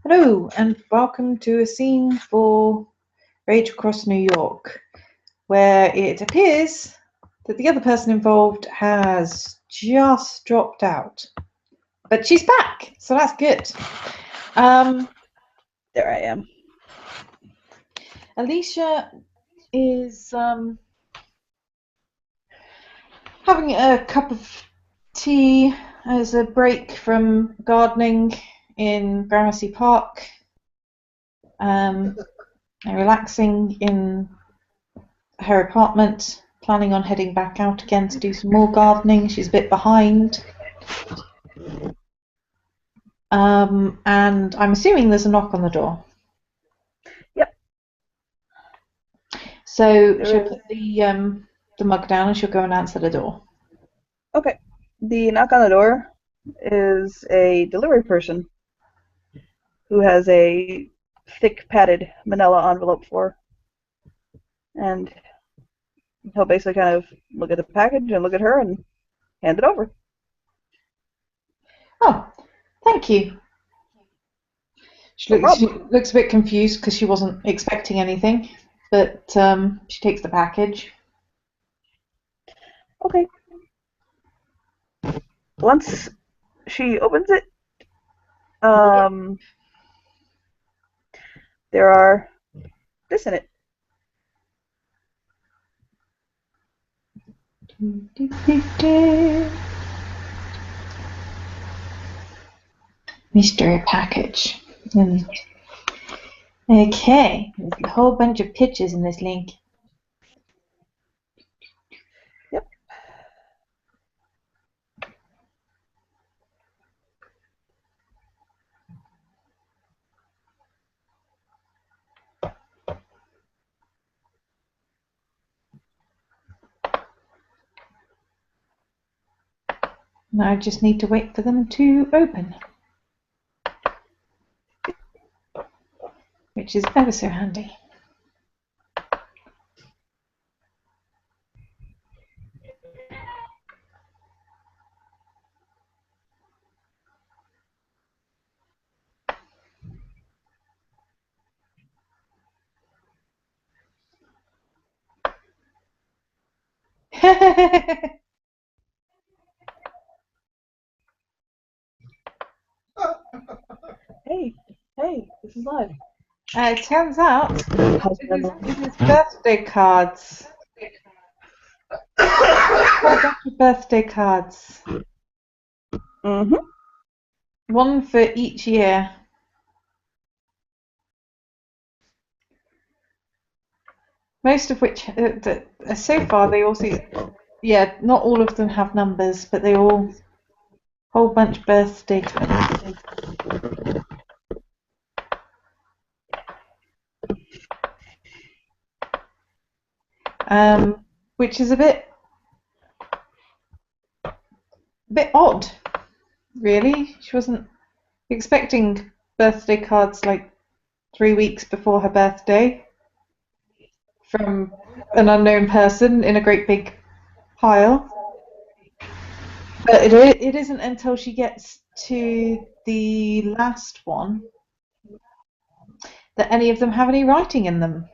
Hello, and welcome to a scene for Rage Across New York, where it appears that the other person involved has just dropped out. But she's back, so that's good. There I am. Alicia is having a cup of tea as a break from gardening in Gramercy Park. Relaxing in her apartment, planning on heading back out again to do some more gardening. She's a bit behind. And I'm assuming there's a knock on the door. Yep. So she'll put the mug down and she'll go and answer the door. Okay. The knock on the door is a delivery person who has a thick padded manila envelope for her. And he'll basically kind of look at the package and look at her and hand it over. Oh, thank you. She looks a bit confused because she wasn't expecting anything, but she takes the package. Okay. Once she opens it, there are this in it. Mystery package. Okay, there's a whole bunch of pictures in this link. Yep. Now I just need to wait for them to open, which is ever so handy. Hey, this is live. It turns out this is birthday cards. Birthday cards. Mm-hmm. One for each year. Most of which, so far, they all seem, not all of them have numbers, but they all, whole bunch birthday cards. Which is a bit odd, really. She wasn't expecting birthday cards like 3 weeks before her birthday from an unknown person in a great big pile. But it isn't until she gets to the last one that any of them have any writing in them.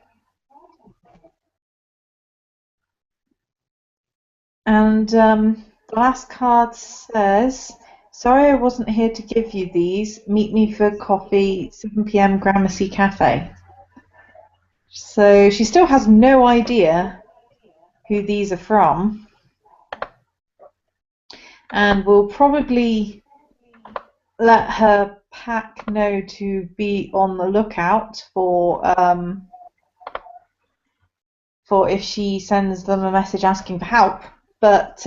And the last card says, "Sorry I wasn't here to give you these. Meet me for coffee, 7 p.m. Gramercy Cafe." So she still has no idea who these are from. And will probably let her pack know to be on the lookout for if she sends them a message asking for help. But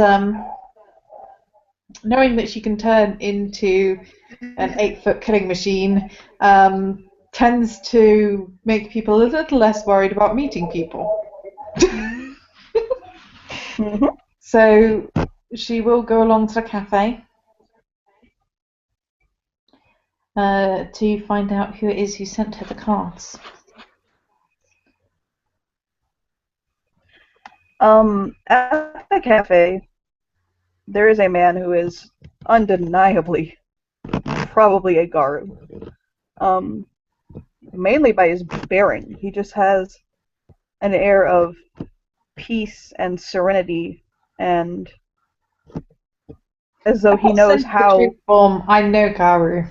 knowing that she can turn into an 8-foot killing machine tends to make people a little less worried about meeting people. Mm-hmm. So she will go along to the cafe to find out who it is who sent her the cards. At the cafe, there is a man who is undeniably probably a guard. Um, Mainly by his bearing. He just has an air of peace and serenity, and as though I'm he not knows saying the how. truth bomb. I know Garu.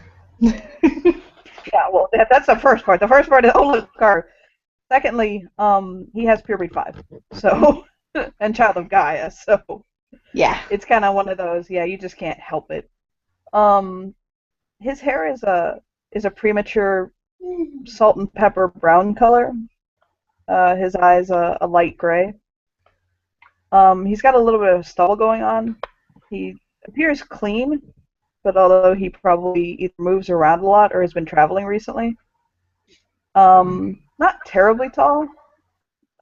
Yeah, well, that's the first part. The first part is only Car. Secondly, he has pure breed 5, so and child of Gaia, so Yeah. it's kind of one of those. Yeah, you just can't help it. Um, his hair is a premature salt and pepper brown color. His eyes a light gray. He's got a little bit of stubble going on. He appears clean, but although he probably either moves around a lot or has been traveling recently. Not terribly tall,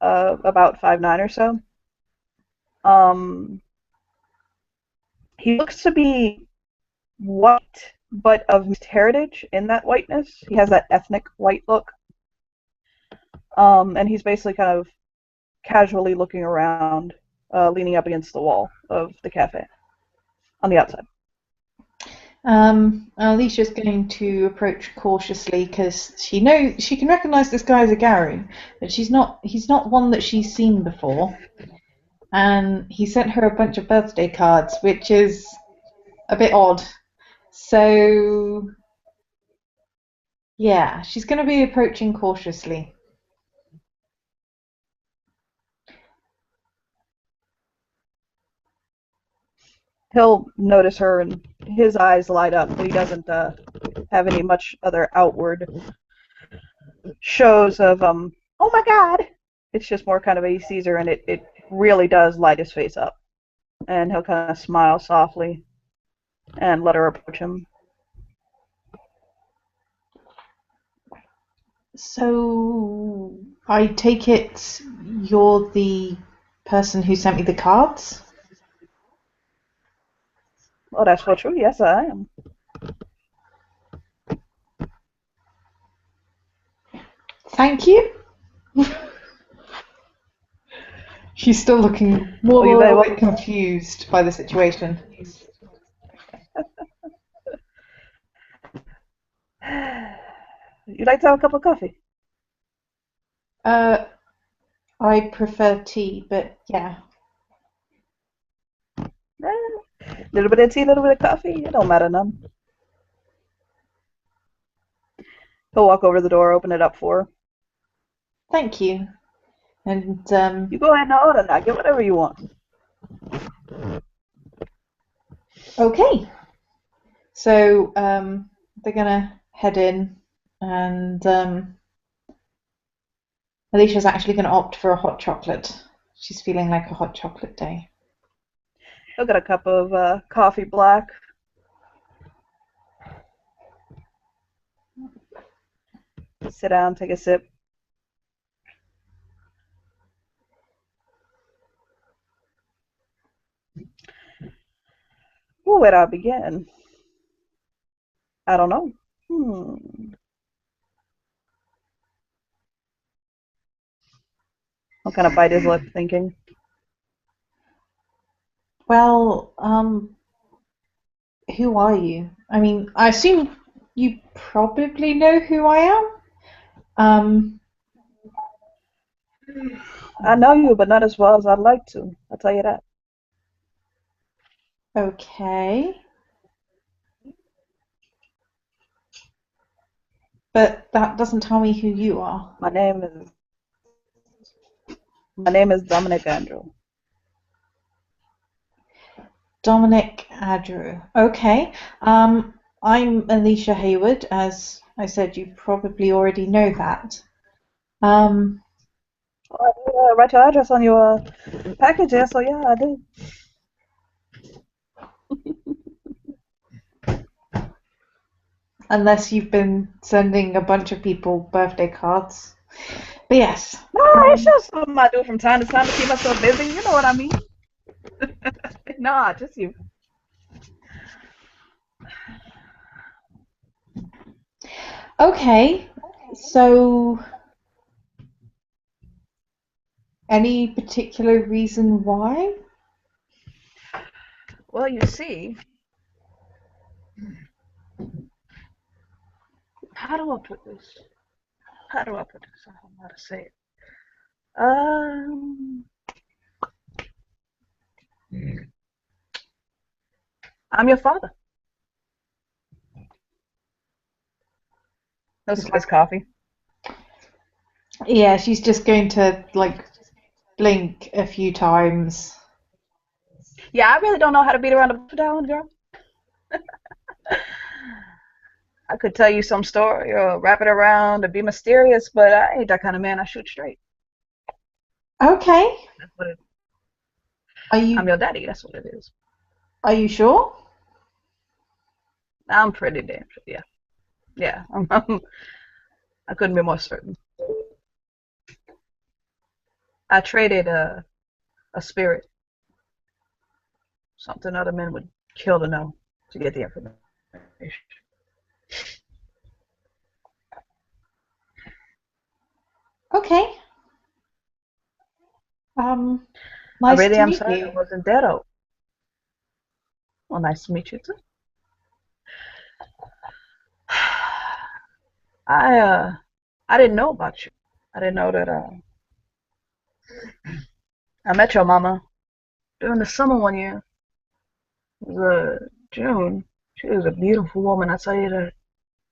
about 5'9" or so. Um, he looks to be white, but of mixed heritage in that whiteness. He has that ethnic white look. And he's basically kind of casually looking around, leaning up against the wall of the cafe on the outside. Alicia's going to approach cautiously because she knows she can recognize this guy as a Garu, but he's not one that she's seen before. And he sent her a bunch of birthday cards, which is a bit odd. So yeah, she's going to be approaching cautiously. He'll notice her, and his eyes light up, but he doesn't have any much other outward shows of oh my god. It's just more kind of he sees her, and it really does light his face up, and he'll kind of smile softly and let her approach him. So I take it you're the person who sent me the cards? Oh, that's for true. Yes, I am. Thank you. She's still looking Oh, more you a very little bit well. confused by the situation. You'd like to have a cup of coffee? Uh, I prefer tea, but yeah. A little bit of tea, a little bit of coffee. It don't matter none. He'll walk over to the door, open it up for her. Thank you. And You go ahead and order now. Get whatever you want. okay. So they're gonna head in, and Alicia's actually gonna opt for a hot chocolate. She's feeling like a hot chocolate day. He'll get a cup of coffee black. Sit down, take a sip. Where would I begin? I don't know. He'll kind of bite his lip, thinking. Well, who are you? I mean, I assume you probably know who I am. I know you, but not as well as I'd like to. I'll tell you that. Okay. But that doesn't tell me who you are. My name is my name is Dominic Andrew. Dominic Adrew. Okay. I'm Alicia Hayward. As I said, you probably already know that. Um, Oh, I do write your address on your package here, so yeah, I do. unless you've been sending a bunch of people birthday cards. But yes. No, it's just something I do from time to time to keep myself busy. You know what I mean? Nah, just you. Okay. So, any particular reason why? Well, you see, how do I put this? How do I put this? I don't know how to say it. Um, I'm your father. No slice coffee. Yeah, she's just going to like blink a few times. Yeah, I really don't know how to beat around the bush with that one, girl. I could tell you some story or wrap it around or be mysterious, but I ain't that kind of man. I shoot straight. Okay. That's what it, Are I'm you your daddy. That's what it is. are you sure? I'm pretty damn sure. Yeah, yeah. I couldn't be more certain. I traded a spirit, something other men would kill to know, to get the information. Okay. Um, I nice really to am meet sorry I you. wasn't dead. Oh, well, nice to meet you too. I uh, I didn't know about you. I didn't know that. I met your mama during the summer one year. It was June. She was a beautiful woman. I tell you that.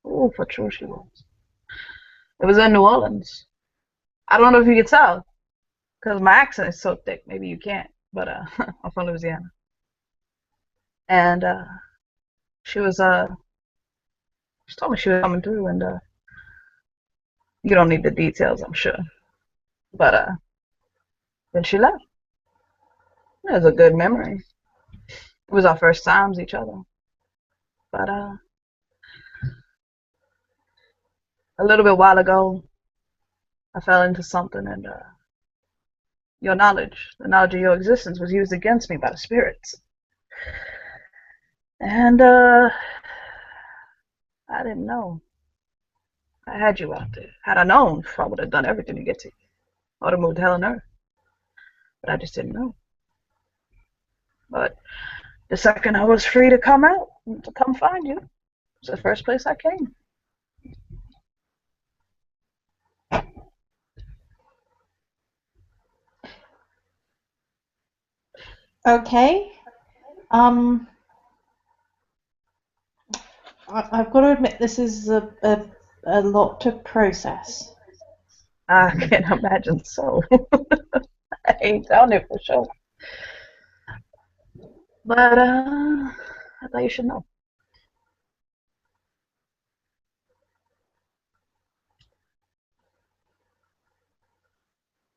Oh, for true, she was. It was in New Orleans. I don't know if you can tell because my accent is so thick. Maybe you can't, but I'm from Louisiana. And she was she told me she was coming through, and you don't need the details, I'm sure. But then she left. It was a good memory. It was our first times each other. But a little bit while ago, I fell into something, and your knowledge, the knowledge of your existence, was used against me by the spirits. And I didn't know. I had you out there. Had I known, I would have done everything to get to you. I would have moved to hell and earth. But I just didn't know. But the second I was free to come out, to come find you, it was the first place I came. Okay. Um, I've got to admit this is a lot to process. I can imagine so. I ain't down there for sure. But I thought you should know.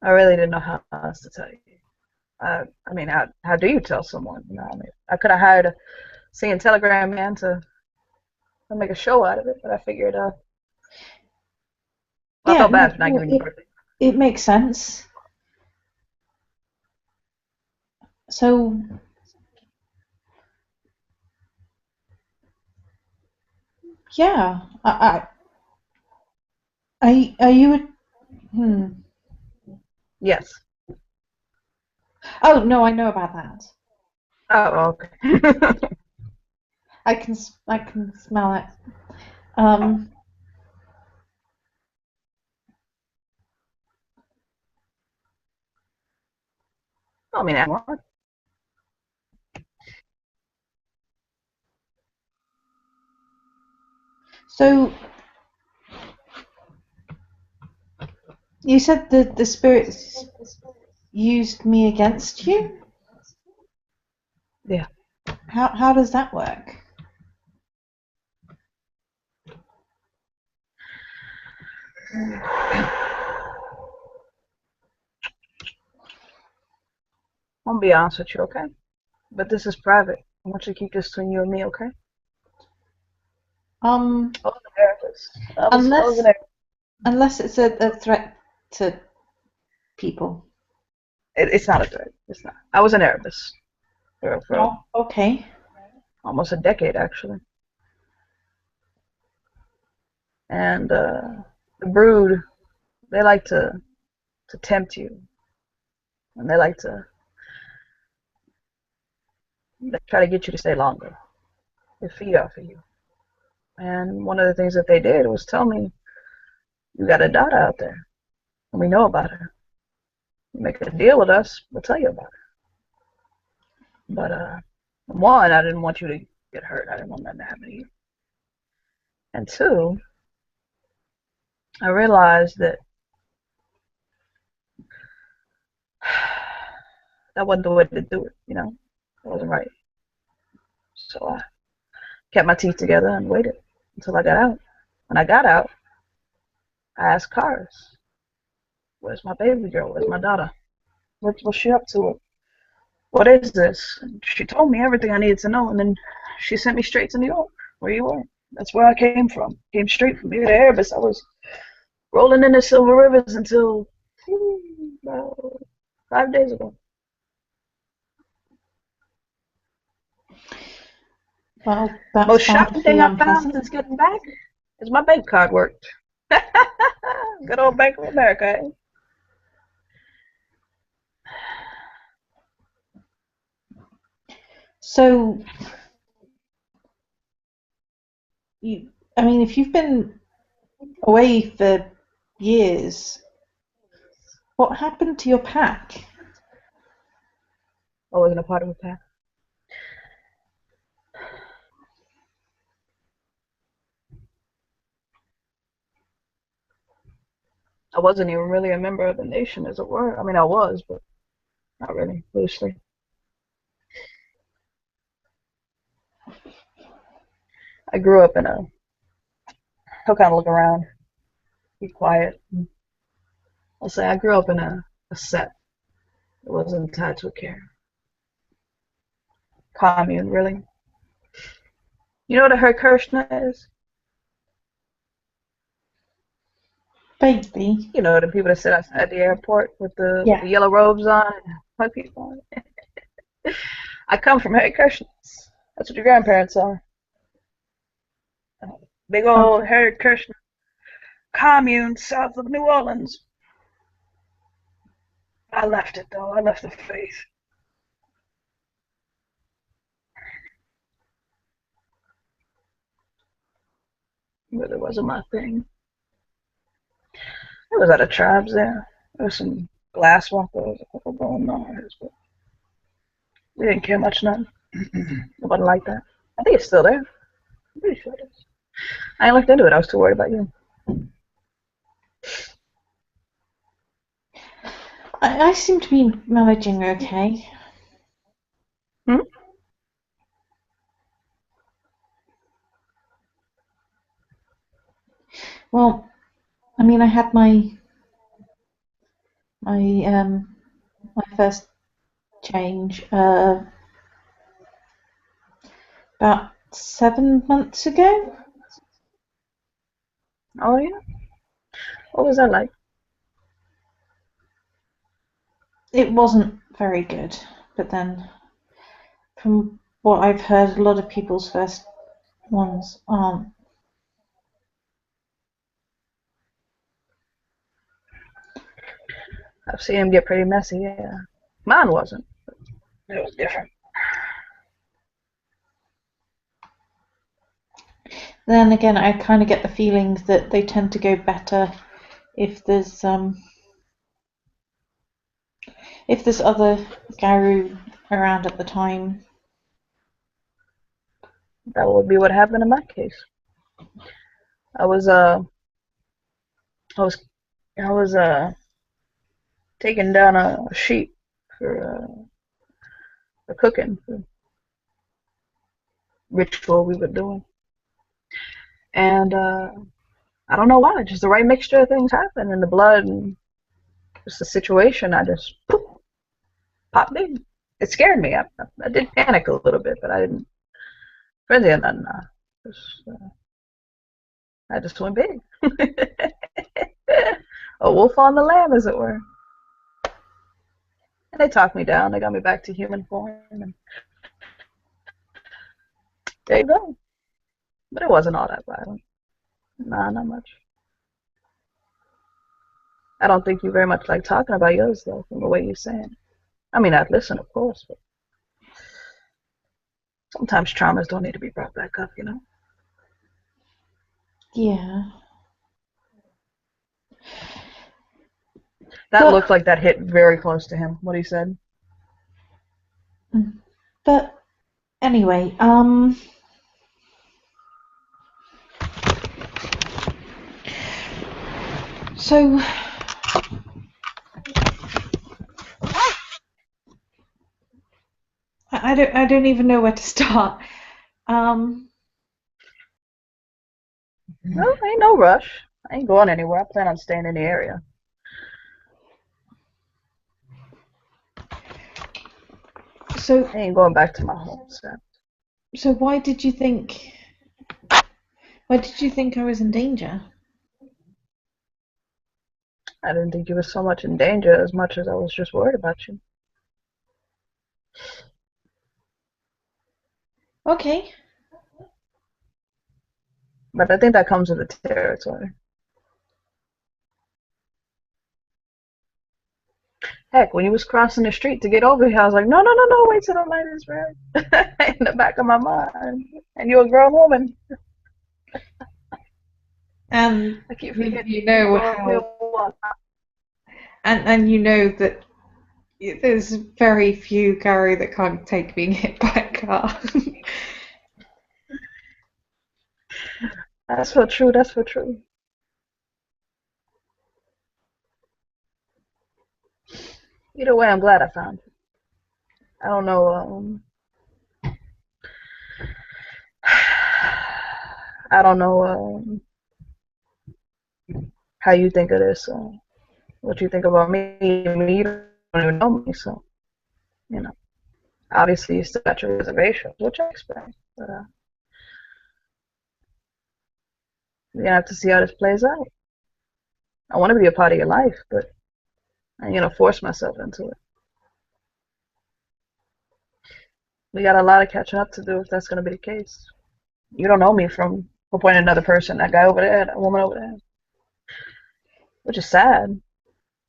I really didn't know how else to tell you. I mean, how do you tell someone? You know, I mean, I could have hired a singing telegram man to make a show out of it, but I figured, well, I Yeah, felt no, bad for not no, giving you birthday. it makes sense. So, yeah, are you a, hmm. Yes. Oh, no, I know about that. Oh, okay. I can smell it. I mean, I want. So you said the spirits used me against you? Yeah. How does that work? I'm gonna be honest with you, okay? But this is private. I want you to keep this between you and me, okay? Um, I was a therapist. I was unless an unless it's a threat to people. it's not a threat. It's not. I was an therapist for Oh, okay. almost a decade actually, and the brood they like to tempt you, and they like to they try to get you to stay longer. They feed off of you. And one of the things that they did was tell me, you got a daughter out there, and we know about her. You make a deal with us, we'll tell you about her. But one, I didn't want you to get hurt. I didn't want nothing to happen to you. And two, I realized that that wasn't the way to do it. It wasn't right. So I kept my teeth together and waited until I got out. When I got out, I asked Cars, "Where's my baby girl? Where's my daughter? What's she up to? What is this?" And she told me everything I needed to know, and then she sent me straight to New York, where you were. That's where I came from. Came straight from here to Erebus. I was rolling in the Silver Rivers until about 5 days ago. Well, that's Most shocking thing bountifully I found unpleasant. since getting back is my bank card worked. Good old Bank of America. Eh? So, I mean, if you've been away for years, what happened to your pack? I wasn't a part of a pack. I wasn't even really a member of the nation, as it were. I mean, I was, but not really, loosely. I grew up in a. He'll kind of look around, be quiet. I'll say I grew up in a set. It wasn't tied to a care. Commune, really. You know what a Herkirchner is? Vaguely. You know, the people that sit outside the airport with Yeah. the yellow robes on and white people on. I come from Herkirchner. That's what your grandparents are. Big old Okay. Herkirchner commune south of New Orleans. I left it though. I left the faith. But it wasn't my thing. There was other tribes there. There was some glass walkers, a couple bone gnawers, but we didn't care much none. It wasn't like that. I think it's still there. I'm pretty sure it is. I ain't looked into it. I was too worried about you. I seem to be managing okay. Hmm? Well, I mean, I had my my first change about 7 months ago. Oh yeah. What was that like? It wasn't very good, but then from what I've heard, a lot of people's first ones aren't. I've seen him get pretty messy. Yeah. Mine wasn't. It was different. Then again, I kind of get the feeling that they tend to go better if there's other Garu around at the time. That would be what happened in my case. I was uh I was I was taking down a sheep for cooking for ritual we were doing, and I don't know why, just the right mixture of things happened in the blood and just the situation. I just poof, popped in. It scared me. I did panic a little bit, but I didn't frenzy or nothing. I just went big. A wolf on the lamb, as it were. And they talked me down. They got me back to human form, and there you go. But it wasn't all that violent. Nah, not much. I don't think you very much like talking about yours, though, from the way you're saying. I mean, I'd listen, of course, but sometimes traumas don't need to be brought back up. Yeah. That But looked like that hit very close to him, what he said. but anyway, so I don't even know where to start. Um, Well, ain't no rush. I ain't going anywhere. I plan on staying in the area. so I ain't going back to my home, so. so why did you think I was in danger? I didn't think you were so much in danger as much as I was just worried about you. Okay. But I think that comes with the territory. Heck, when you was crossing the street to get over here, I was like, no, no, no, no, wait till the light is red. In the back of my mind. And you're a grown woman. And I keep you, forgetting you know you're only a how woman. and you know that there's very few Gary that can't take being hit by a car. That's for true, that's for true. Either way, I'm glad I found you. I don't know, I don't know how you think of this, what you think about me. You don't even know me, so, you know. Obviously, you still got your reservations, which I expect. But you're gonna have to see how this plays out. I want to be a part of your life, but I ain't gonna force myself into it. We got a lot of catching up to do if that's gonna be the case. You don't know me from pointing another person, that guy over there, that woman over there, which is sad.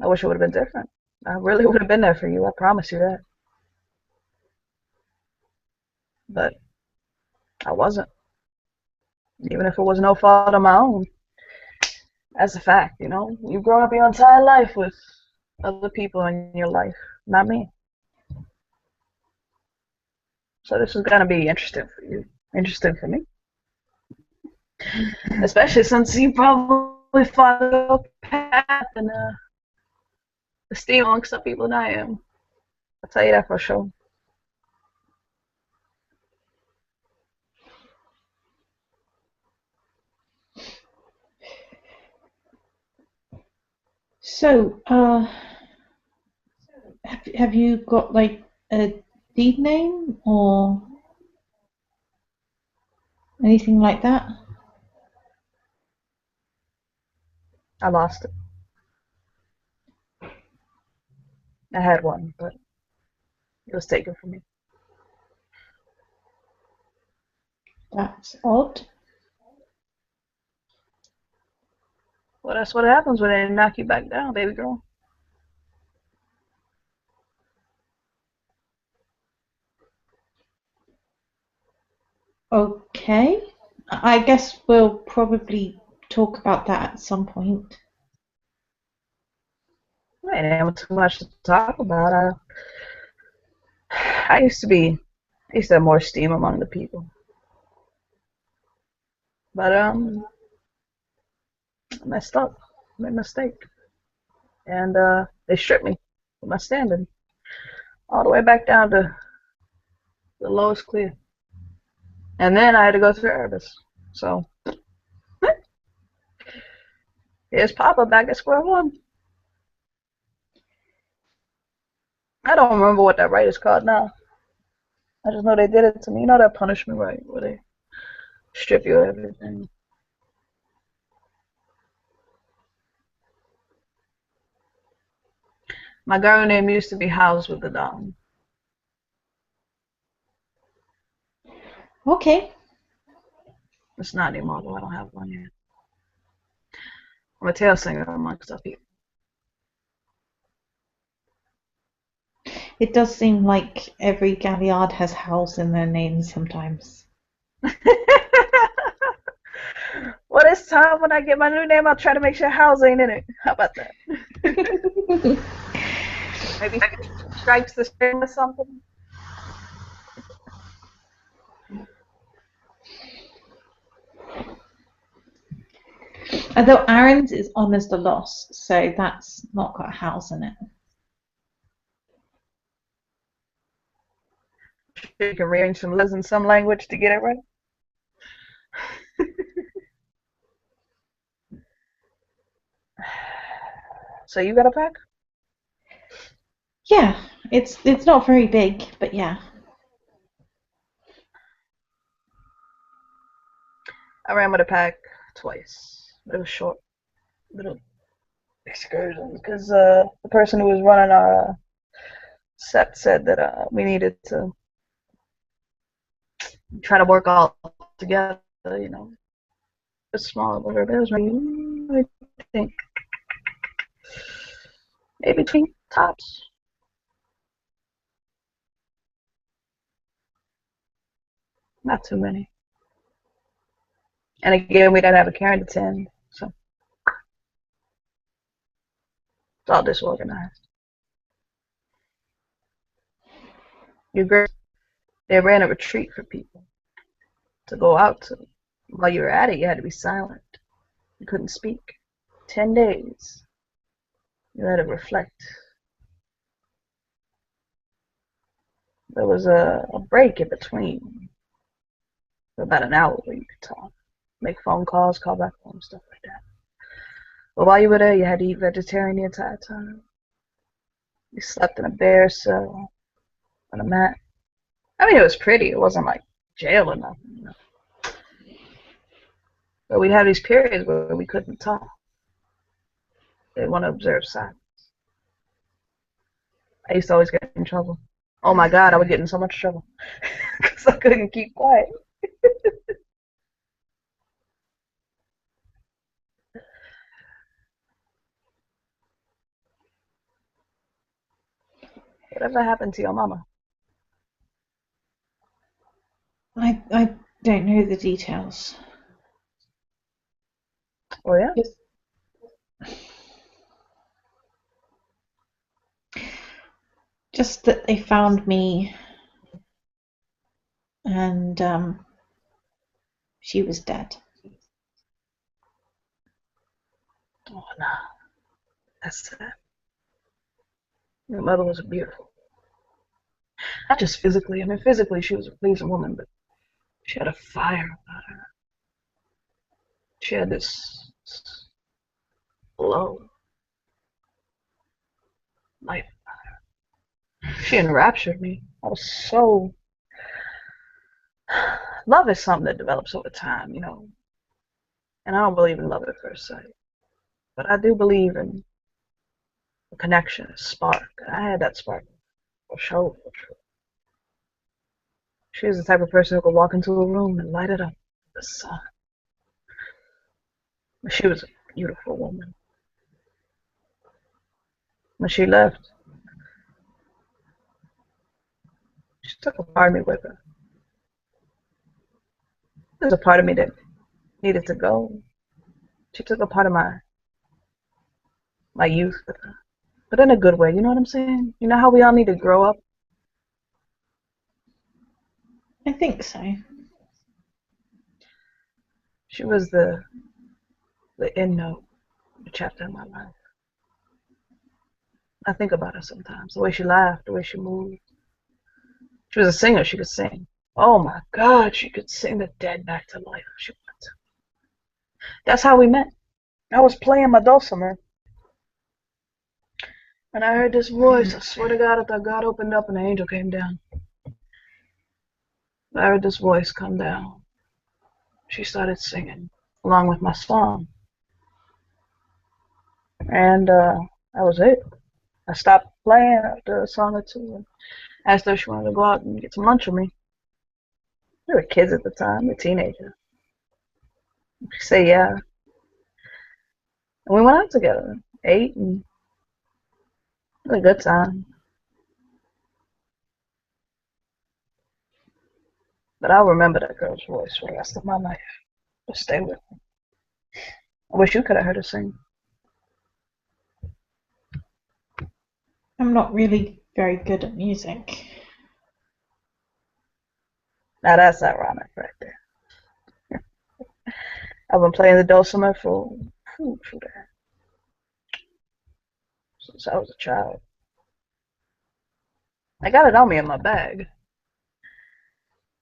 I wish it would have been different. I really would have been there for you. I promise you that. But I wasn't, even if it was no fault of my own. That's a fact, you know. You've grown up your entire life with other people in your life, not me. So this is gonna be interesting for you, interesting for me, especially since you probably follow a path and esteem amongst some people than I am. I'll tell you that for sure. So, have you got like a deed name or anything like that? I lost it. I had one, but it was taken from me. That's odd. Well, that's what happens when they knock you back down, baby girl. Okay. I guess we'll probably talk about that at some point. I ain't having too much to talk about. I used to be, I used to have more esteem among the people, but I messed up, made a mistake, and they stripped me with my standing all the way back down to the lowest clear, and then I had to go through Erebus. So here's Papa back at square one. I don't remember what that right is called now. I just know they did it to me. You know that punishment right where they strip you of everything. My girl name used to be housed with the Dom. Okay. It's not anymore, though. I don't have one yet. I'm a tail singer amongst other people. It does seem like every galliard has house in their name sometimes. Well, they this time when I get my new name, I'll try to make sure House ain't in it. How about that? Maybe Stripes the String or something. Although Aaron's is honest a loss, so that's not got a house in it. You can rearrange some letters in some language to get it right. So you got a pack? Yeah, it's not very big, but yeah. I ran with a pack twice. It was short, little excursions because the person who was running our set said that we needed to try to work all together. You know, it's small, but it was I think maybe between tops. Not too many. And again, we didn't have a Karen to attend, so it's all disorganized. You agree? They ran a retreat for people to go out to. While you were at it, you had to be silent. You couldn't speak. 10 days. You had to reflect. There was a break in between. For about an hour where you could talk. Make phone calls, call back home, stuff like that. But while you were there, you had to eat vegetarian the entire time. You slept in a bear cell on a mat. I mean, it was pretty. It wasn't like jail or nothing, you know. But we'd have these periods where we couldn't talk. They want to observe silence. I used to always get in trouble. Oh my God, I would get in so much trouble because I couldn't keep quiet. Whatever happened to your mama? I don't know the details. Oh yeah. Just that they found me and she was dead. Oh no, that's sad. Your mother was beautiful. Not just physically. I mean, physically she was a pleasing woman, but she had a fire about her. She had this glow, life about her. She enraptured me. I was so. Love is something that develops over time, you know. And I don't believe in love at first sight, but I do believe in a connection, a spark. I had that spark for sure, for sure. She was the type of person who could walk into a room and light it up with the sun. She was a beautiful woman. When she left, she took a part of me with her. There's a part of me that needed to go. She took a part of my youth with her, but in a good way. You know what I'm saying? You know how we all need to grow up. I think so. She was the end note, the chapter in my life. I think about her sometimes. The way she laughed, the way she moved. She was a singer. She could sing. Oh my God, she could sing the dead back to life if she wanted to. That's how we met. I was playing my dulcimer, and I heard this voice. I swear to God, I thought God opened up and an angel came down. I heard this voice come down. She started singing along with my song, and that was it. I stopped playing after a song or two and asked her if she wanted to go out and get some lunch with me. We were kids at the time, we were teenagers. She said yeah, and we went out together, ate, and it was a good time. But I'll remember that girl's voice for the rest of my life. Just stay with me. I wish you could have heard her sing. I'm not really very good at music. Now that's ironic right there. I've been playing the dulcimer since I was a child. I got it on me in my bag.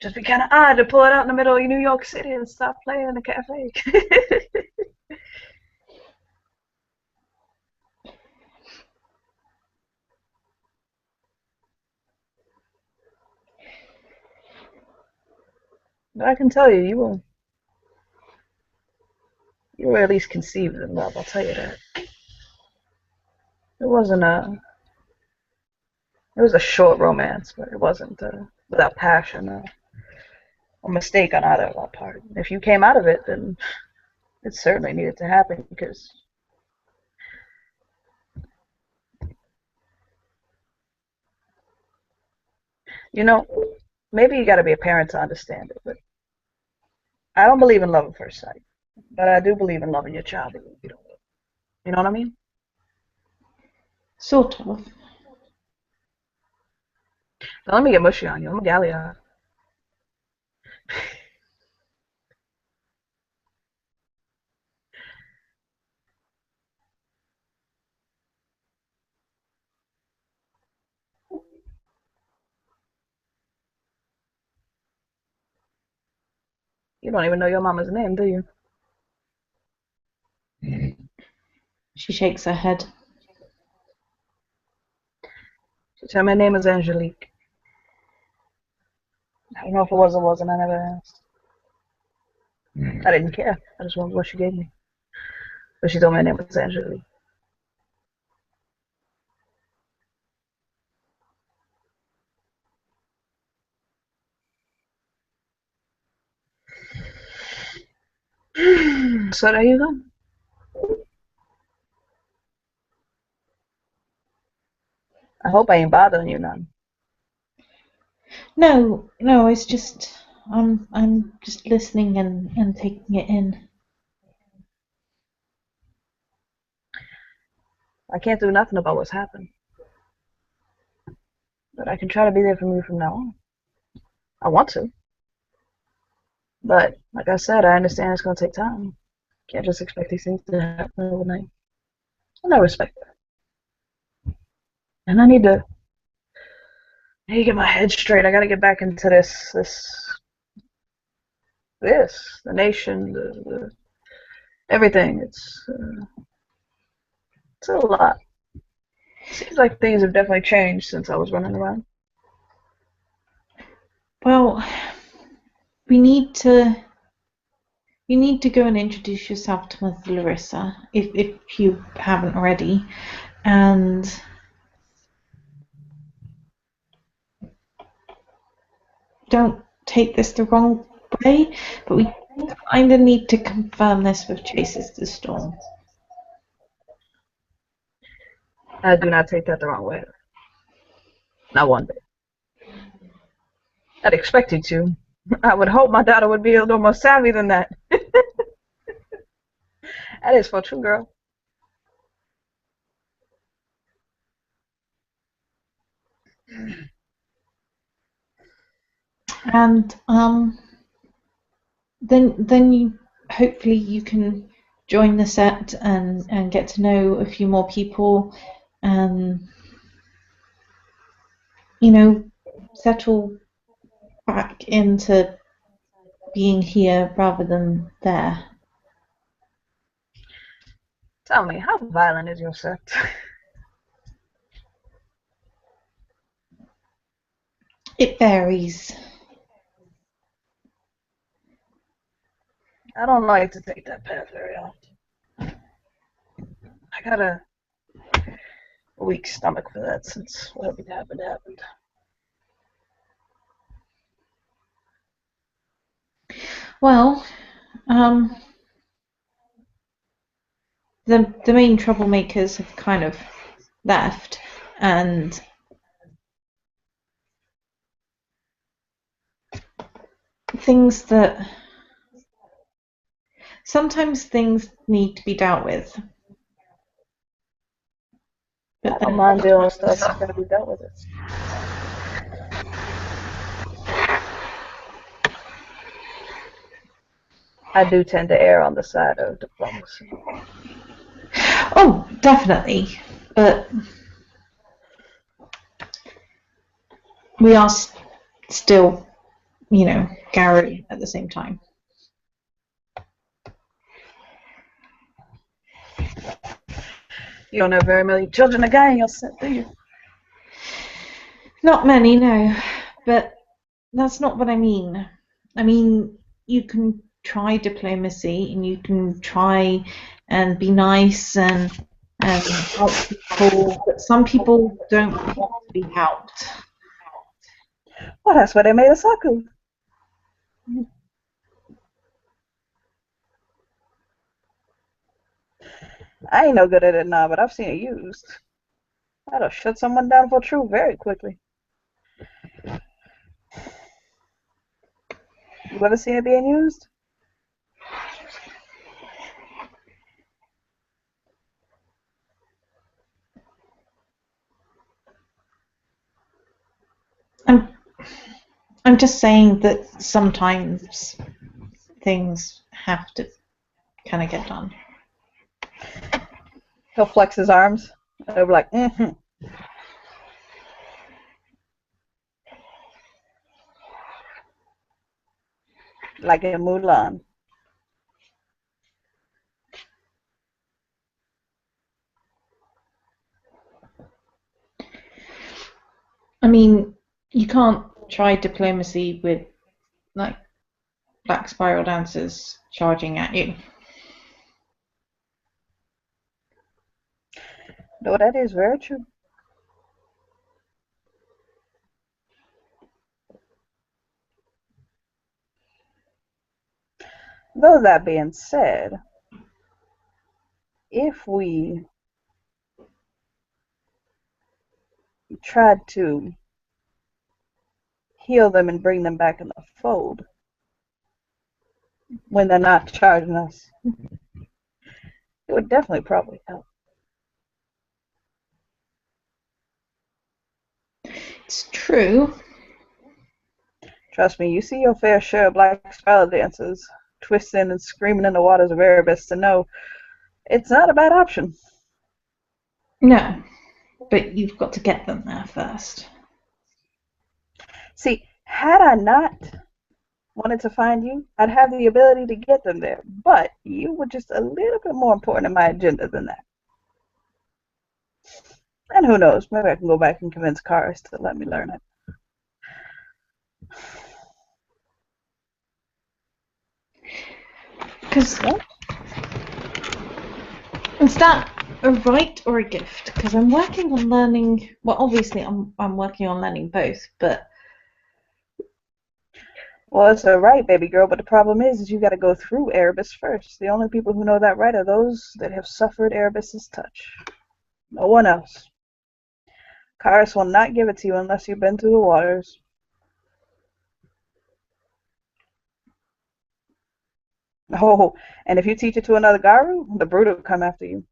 Just be kind of odd to pull it out in the middle of New York City and stop playing in a cafe. But I can tell you, you were at least conceived in love. I'll tell you that. It wasn't a It was a short romance, but it wasn't without passion or a mistake on either of our part. If you came out of it, then it certainly needed to happen because, you know, maybe you got to be a parent to understand it, but I don't believe in love at first sight. But I do believe in loving your child. You know what I mean? Sort of. Now, let me get mushy on you. I'm a Gallia. You don't even know your mama's name, do you? She shakes her head. She said my name is Angelique. I don't know if it was or wasn't. I never asked. I didn't care. I just wanted what she gave me. But she told me my name was Angelique. So there you go. I hope I ain't bothering you none. No, no, it's just I'm just listening and taking it in. I can't do nothing about what's happened. But I can try to be there for you from now on. I want to. But like I said, I understand it's gonna take time. Can't just expect these things to happen overnight. And I respect that. And I need to get my head straight. I gotta get back into the nation, everything. It's a lot. Seems like things have definitely changed since I was running around. Well, we need to you need to go and introduce yourself to Miss Larissa if you haven't already, and don't take this the wrong way, but we kind of need to confirm this with Chases the Storm. I do not take that the wrong way. Not one bit. I'd expect you to. I would hope my daughter would be a little more savvy than that. That is for true, girl. And then you hopefully you can join the set and get to know a few more people and settle back into being here rather than there. Tell me, how violent is your sect? It varies. I don't like to take that path very often. I got a weak stomach for that since whatever happened. Well, the main troublemakers have kind of left, and things that Sometimes things need to be dealt with, I but don't then mind dealing with stuff that's going to be dealt with. It. I do tend to err on the side of diplomacy. oh, definitely. But we are still, Gary at the same time. You don't have very many children to guide in your set, do you? Not many, no. But that's not what I mean. I mean, you can try diplomacy and you can try and be nice and help people, but some people don't want to be helped. Well, that's why they made a saku. I ain't no good at it now, but I've seen it used. That'll shut someone down for truth very quickly. You ever seen it being used? I'm I'm just saying that sometimes things have to kind of get done. He'll flex his arms, and they'll be like, mm-hmm. Like in Mulan. I mean, you can't try diplomacy with like black spiral dancers charging at you. No, that is very true. Though that being said, if we tried to heal them and bring them back in the fold when they're not charging us, it would definitely probably help. It's true. Trust me, you see your fair share of black spiral dancers twisting and screaming in the waters of Erebus to know it's not a bad option. No, but you've got to get them there first. See, had I not wanted to find you, I'd have the ability to get them there, but you were just a little bit more important in my agenda than that. And who knows, maybe I can go back and convince Karis to let me learn it. Because is that a right or a gift? Because I'm working on learning. Well, obviously, I'm working on learning both, but Well, it's a right, baby girl, but the problem is you got to go through Erebus first. The only people who know that right are those that have suffered Erebus's touch. No one else. Karis will not give it to you unless you've been through the waters. Oh, and if you teach it to another Garu, the Brute will come after you.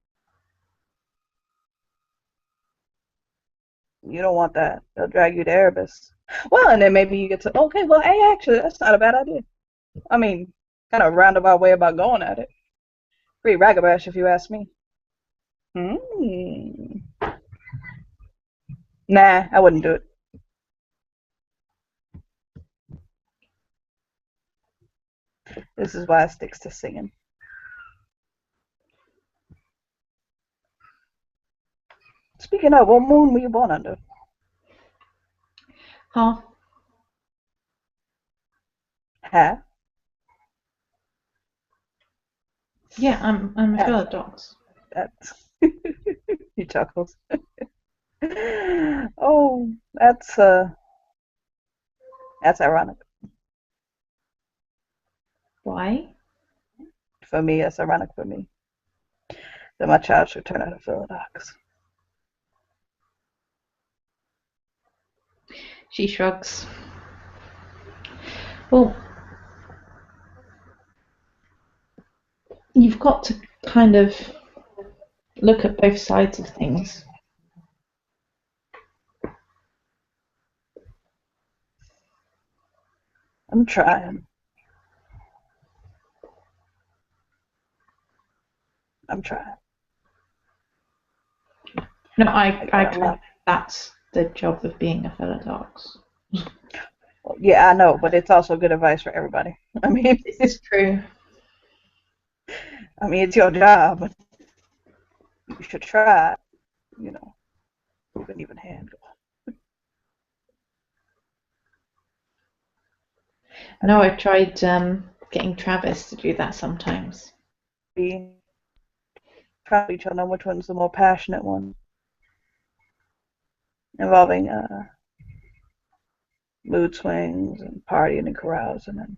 You don't want that. They'll drag you to Erebus. Well, and then maybe you get to, okay, well, hey, actually, that's not a bad idea. I mean, kind of roundabout way about going at it. Pretty ragabash, if you ask me. Hmm. Nah, I wouldn't do it. This is why it sticks to singing. Speaking of, what moon were you born under? huh? Half. Yeah, I'm a Half. Philodox. That's he chuckles. Oh, that's ironic. Why? For me, it's ironic for me that my child should turn out a Philodox. She shrugs. Well, you've got to kind of look at both sides of things. I'm trying. I'm trying. No, I I got a kind of, lot. that's the job of being a fellow dogs. Well, yeah, I know, but it's also good advice for everybody. I mean, This is true. I mean, it's your job, but you should try. You know, who can even handle? I No, think I've tried getting Travis to do that sometimes. we try each other which one's the more passionate one, involving mood swings and partying and carousing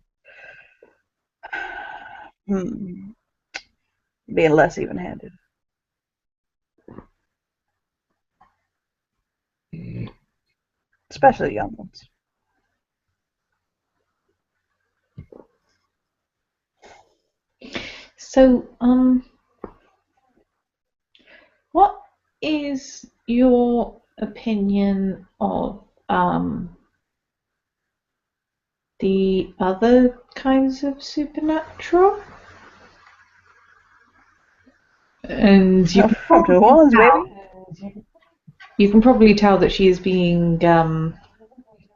and being less even-handed, especially young ones. So, what is your opinion of the other kinds of supernatural? And From New Orleans, baby. you can probably tell that she is being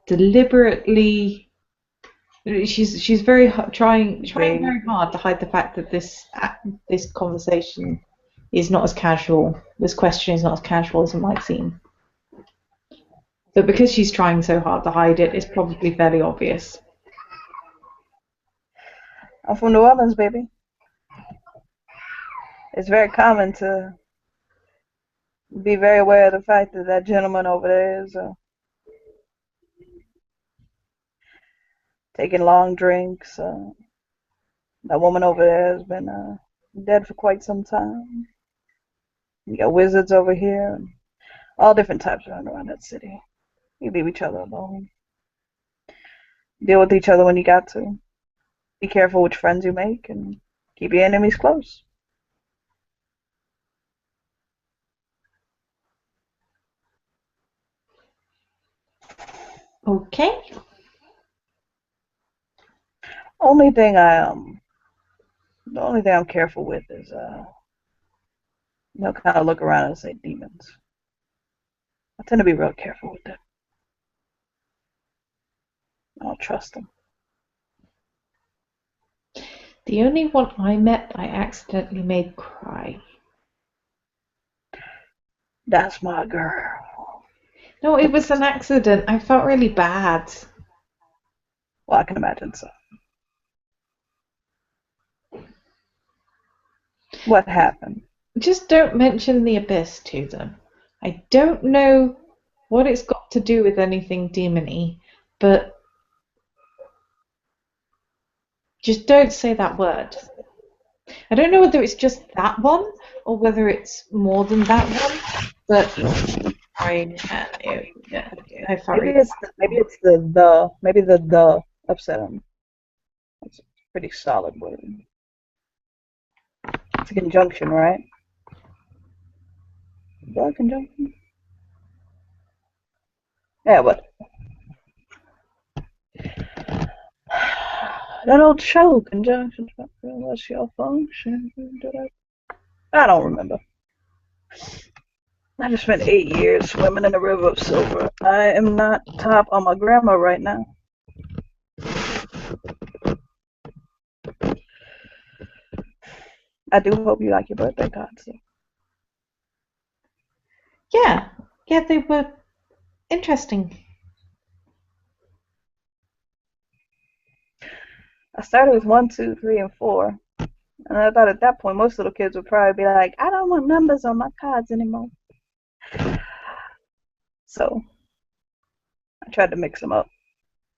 deliberately. She's very trying Baby. very hard to hide the fact that this conversation is not as casual. This question is not as casual as it might seem. But because she's trying so hard to hide it, it's probably fairly obvious. I'm from New Orleans, baby. It's very common to be very aware of the fact that that gentleman over there is taking long drinks. That woman over there has been dead for quite some time. You got wizards over here, and all different types around that city. You leave each other alone. Deal with each other when you got to. Be careful which friends you make, and keep your enemies close. Okay. Only thing the only thing I'm careful with is kind of look around and say demons. I tend to be real careful with them. I don't trust them. The only one I met I accidentally made cry. That's my girl. No, it was an accident. I felt really bad. Well, I can imagine so. What happened? Just don't mention the abyss to them. I don't know what it's got to do with anything demony, but just don't say that word. I don't know whether it's just that one or whether it's more than that one, but I felt Maybe really it's maybe the upset him. It's a pretty solid word. It's a conjunction, right? The conjunction. Yeah, but that old show, conjunctions. What's your function? I don't remember. I just spent 8 years swimming in a river of silver. I am not top on my grammar right now. I do hope you like your birthday cards. yeah, yeah, they were interesting. I started with 1, 2, 3, and 4. And I thought at that point most little kids would probably be like, I don't want numbers on my cards anymore. So I tried to mix them up.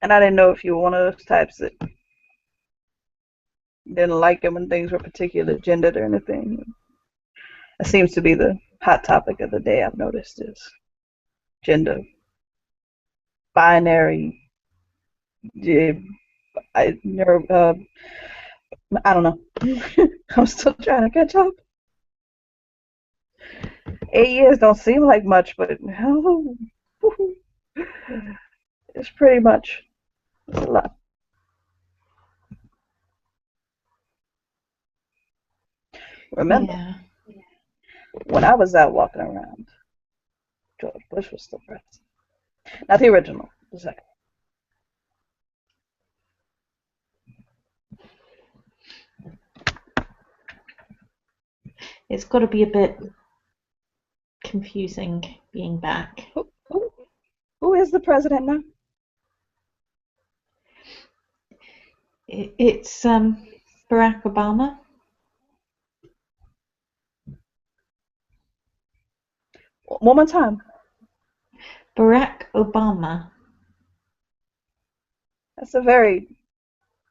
And I didn't know if you were one of those types that didn't like it when things were particularly gendered or anything. It seems to be the hot topic of the day, I've noticed, is gender, binary, uh, I don't know. I'm still trying to catch up. 8 years don't seem like much, but oh, it's pretty much. It's a lot. Remember, Yeah. when I was out walking around, George Bush was still president. Not the original, the second. It's got to be a bit confusing being back. Who is the president now? It's Barack Obama. One more time. Barack Obama. That's a very,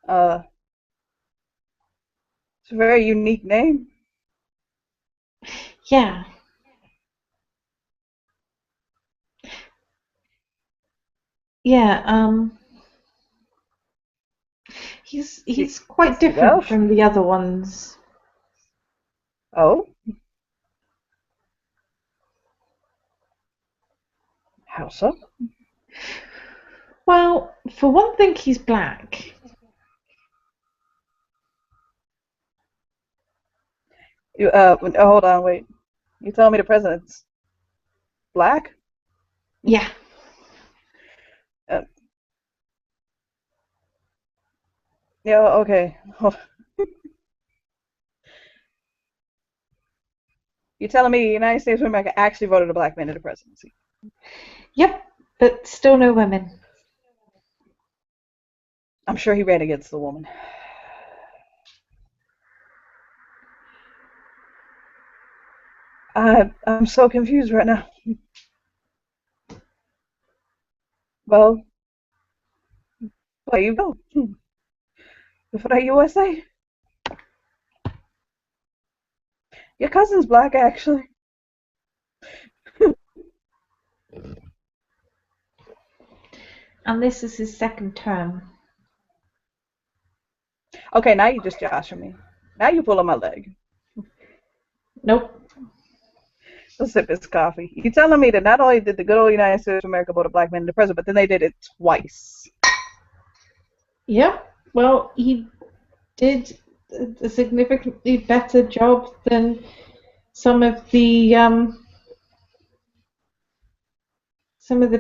uh, it's a very unique name. Yeah. Yeah. He's quite Is he different Welsh? from the other ones. Oh, how so? Well, for one thing, he's black. Hold on, wait. You telling me the president's black? Yeah. Uh, yeah, okay. You telling me the United States of America actually voted a black man into the presidency? Yep. But still no women. I'm sure he ran against the woman. I'm so confused right now. Well, there you go. For the USA. Your cousin's black, actually. And this is his second term. Okay, now you just joshing me. Now you pulling my leg. Nope. Let's sip his coffee. You telling me that not only did the good old United States of America vote a black man into president, but then they did it twice. Yep. Well, he did a significantly better job than some of the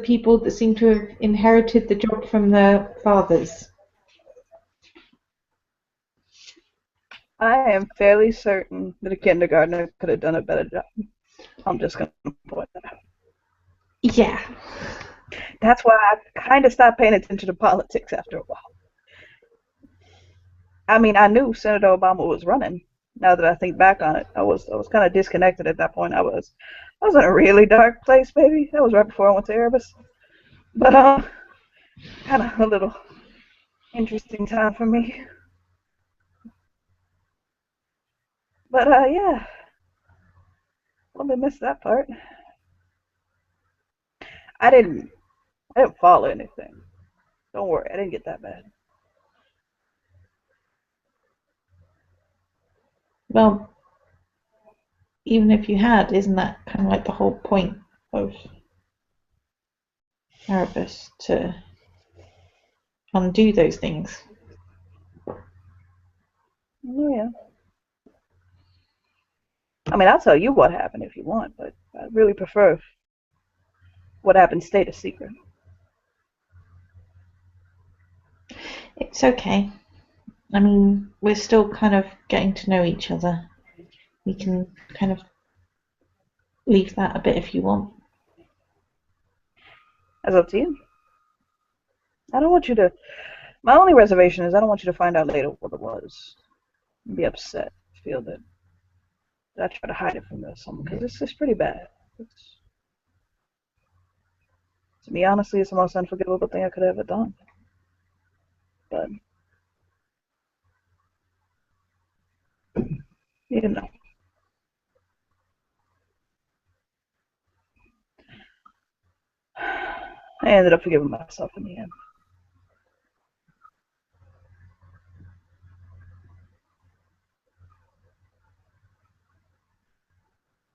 people that seem to have inherited the job from their fathers. I am fairly certain that a kindergartner could have done a better job. I'm just going to point that out. Yeah. That's why I kind of stopped paying attention to politics after a while. I mean, I knew Senator Obama was running. Now that I think back on it, I was kind of disconnected at that point. I was in a really dark place, baby. That was right before I went to Erebus. But kind of a little interesting time for me. But yeah, let me miss that part. I didn't I didn't follow anything. Don't worry, I didn't get that bad. Well, even if you had, isn't that kind of like the whole point of Erebus to undo those things? Oh yeah. I mean, I'll tell you what happened if you want, but I really prefer what happened stayed a secret. It's okay. I mean, we're still kind of getting to know each other. We can kind of leave that a bit if you want. That's up to you. I don't want you to. My only reservation is I don't want you to find out later what it was. And be upset. Feel that I try to hide it from someone because it's pretty bad. It's, to me, honestly, it's the most unforgivable thing I could have ever done. But you know, I ended up forgiving myself in the end.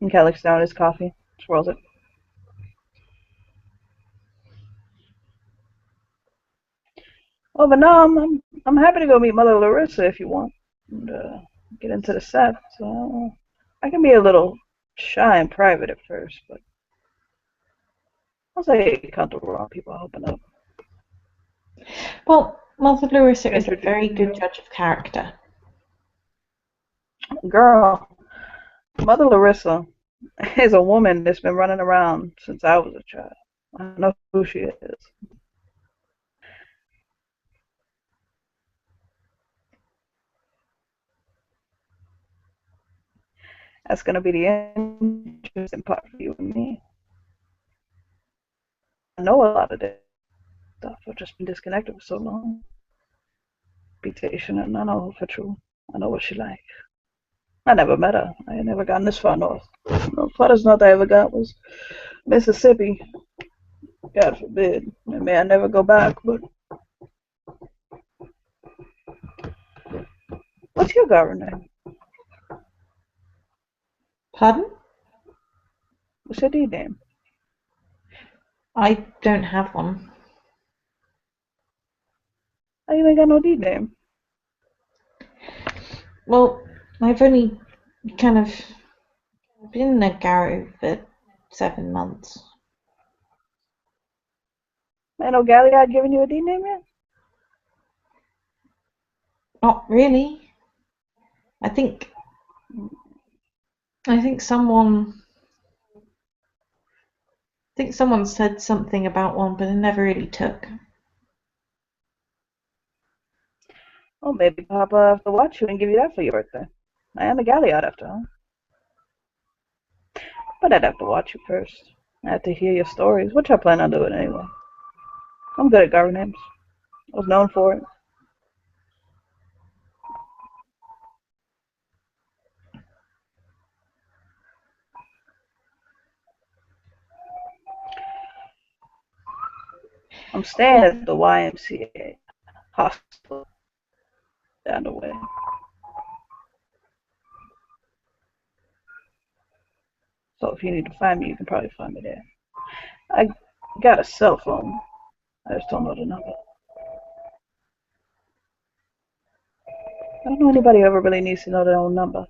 And Cat looks down at his coffee, swirls it. Well, but now I'm happy to go meet Mother Larissa if you want, and get into the set. So I can be a little shy and private at first, but once I get comfortable around people, I open up. Well, Mother Larissa is a Introduce very good you. judge of character. Girl, Mother Larissa is a woman that's been running around since I was a child. I know who she is. That's gonna be the interesting part for you and me. I know a lot of this stuff. I've just been disconnected for so long. Be patient, and I know her for true. I know what she like. I never met her. I ain't never gotten this far north. The farthest north I ever got was Mississippi. God forbid. And may I never go back, but what's your government name? Pardon? What's your deed name? I don't have one. How you ain't got no deed name? Well, I've only kind of been a Garrow for 7 months. Ain't no Galliard giving you a deed name yet? Not really. I think I think someone said something about one, but it never really took. Oh, maybe Papa will have to watch you and give you that for your birthday. I am a Galliard after all. But I'd have to watch you first. I have to hear your stories, which I plan on doing anyway. I'm good at government names. I was known for it. I'm staying Well, at the YMCA hospital down the way. So if you need to find me, you can probably find me there. I got a cell phone. I just don't know the number. I don't know anybody who ever really needs to know their own number.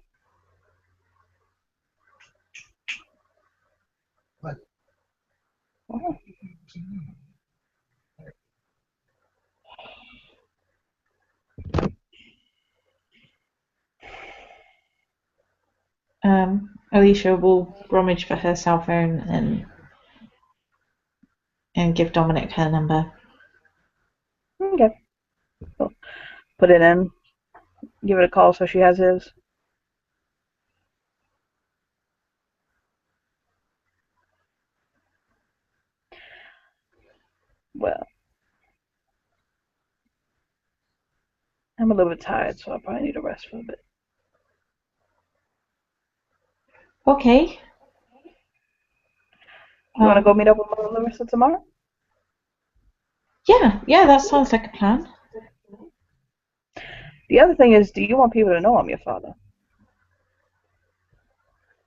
Oh, Alicia will rummage for her cell phone and give Dominic her number. okay. So put it in. Give it a call so she has his. Well, I'm a little bit tired, so I probably need a rest for a bit. Okay. You want to go Um, meet up with Mother Larissa tomorrow? yeah, that sounds like a plan. The other thing is, do you want people to know I'm your father?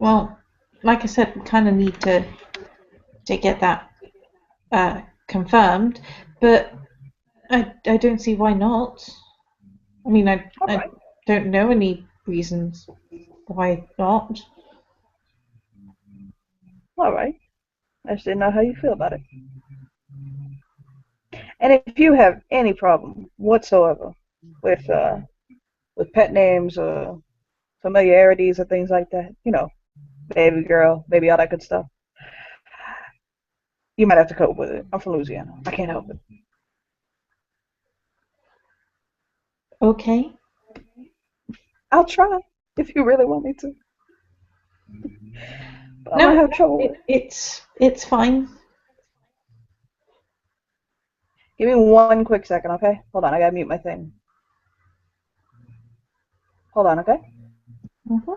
Well, like I said, we kind of need to get that confirmed, but I don't see why not. I mean, All I right. don't know any reasons why not. All right. I just didn't know how you feel about it. And if you have any problem whatsoever with pet names or familiarities or things like that, baby girl, baby, all that good stuff, you might have to cope with it. I'm from Louisiana. I can't help it. Okay. I'll try if you really want me to, but I might No, have trouble with it. it's fine. Give me one quick second, okay? Hold on, I gotta mute my thing. Hold on, okay? Mhm.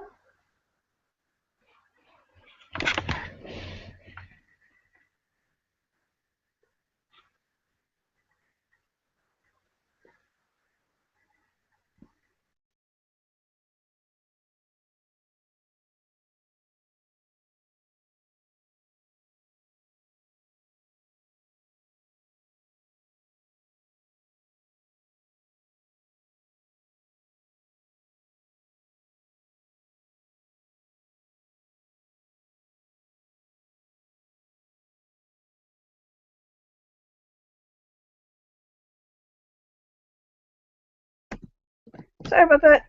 Sorry about that.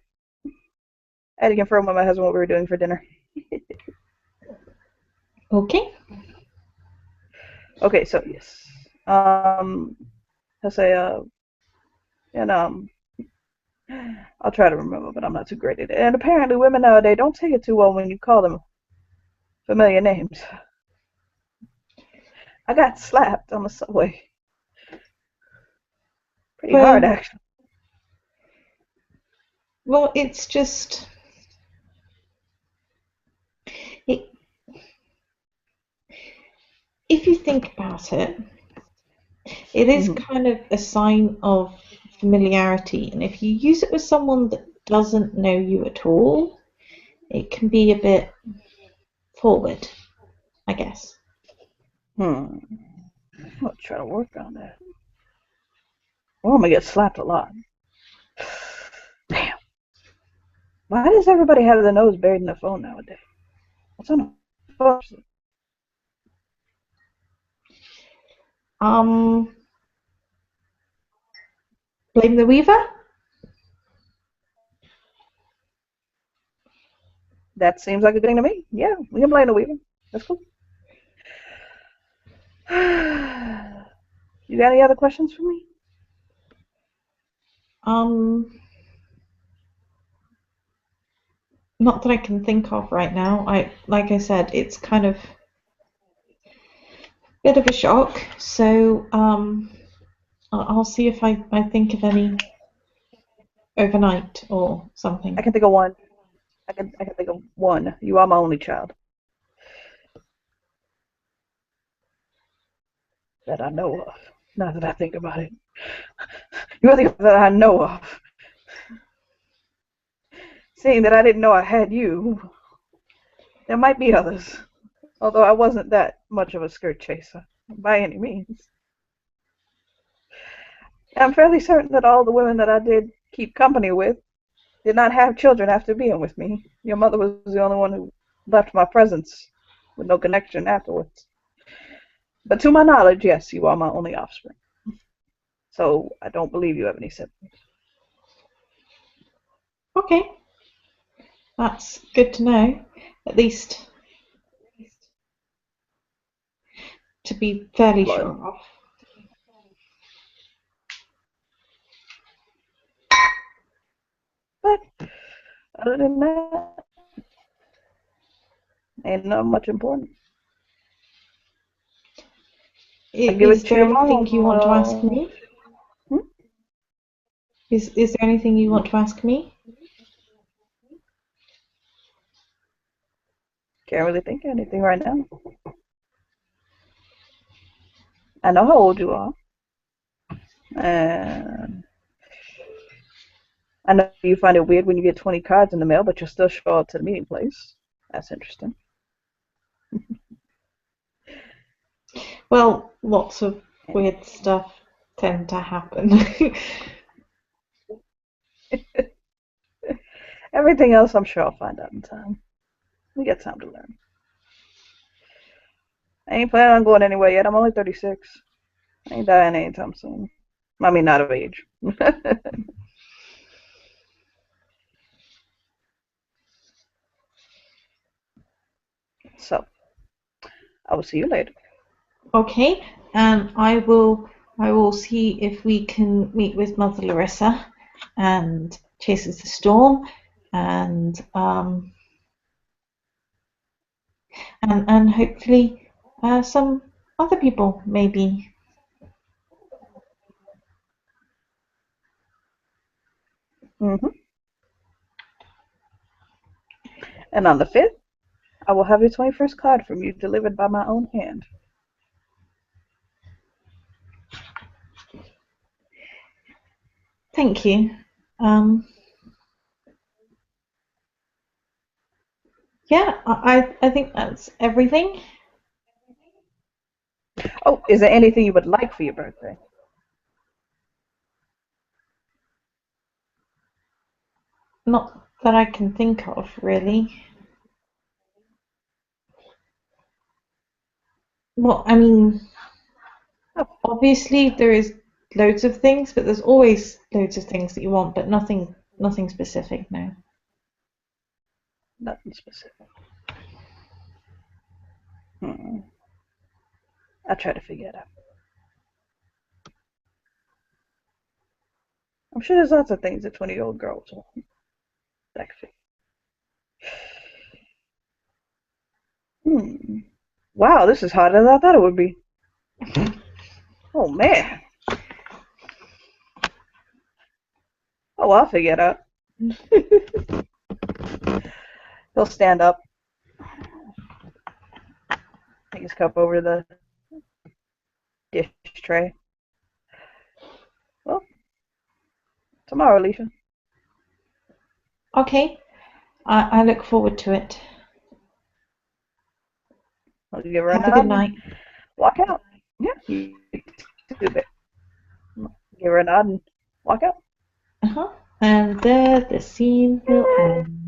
I had to confirm with my husband what we were doing for dinner. Okay. Okay, so yes. I say and I'll try to remember, but I'm not too great at it. And apparently, women nowadays don't take it too well when you call them familiar names. I got slapped on the subway. Pretty hard, Well, actually. it's just it, if you think about it, it is Mm-hmm. kind of a sign of familiarity, and if you use it with someone that doesn't know you at all, it can be a bit forward, I guess. Hmm. I'll try to work on that. Oh, I'm gonna get slapped a lot. Damn. Why does everybody have their nose buried in their phone nowadays? What's on the phone? Um, Blame the Weaver? That seems like a good thing to me. Yeah, we can blame the Weaver. That's cool. You got any other questions for me? Um, Not that I can think of right now. Like I said, it's kind of a bit of a shock. So I'll see if I think of any overnight or I something. can think of one. I can think of one. You are my only child that I know of. Now that I think about it, you're the only that I know of. Seeing that I didn't know I had you, there might be others. Although I wasn't that much of a skirt chaser by any means. I'm fairly certain that all the women that I did keep company with did not have children after being with me. Your mother was the only one who left my presence with no connection afterwards. But to my knowledge, yes, you are my only offspring. So I don't believe you have any siblings. Okay, that's good to know. At least to be fairly Blood. sure of. But other than that, ain't not much important. I give Is it to there your anything you mom. want to ask me? Hmm? Is there anything you want to ask me? Can't really think of anything right now. I know how old you are. And I know you find it weird when you get 20 cards in the mail, but you'll still show up to the meeting place. That's interesting. Well, lots of weird stuff tend to happen. Everything else, I'm sure I'll find out in time. We got time to learn. I ain't planning on going anywhere yet. I'm only 36. I ain't dying anytime soon. I mean, not of age. So, I will see you later. Okay, and I will see if we can meet with Mother Larissa and Chases the Storm and and hopefully some other people maybe. Hmm. And on the 5th, I will have your 21st card from you delivered by my own hand. Thank you. Um, yeah, I think that's everything. Oh, is there anything you would like for your birthday? Not that I can think of really. Well, I mean, obviously there is loads of things, but there's always loads of things that you want, but nothing Nothing specific, no. Nothing specific. I'll try to figure it out. I'm sure there's lots of things that 20-year-old girls will that could figure. Wow, this is harder than I thought it would be. Oh man. Oh, I'll figure it out. He'll stand up, take his cup over the dish tray. Well, tomorrow, Alicia. Okay, I look forward to it. I'll give her a Have a good nod and night. walk out. Yeah, you do that. Give her a nod and walk out. And there the scene will end.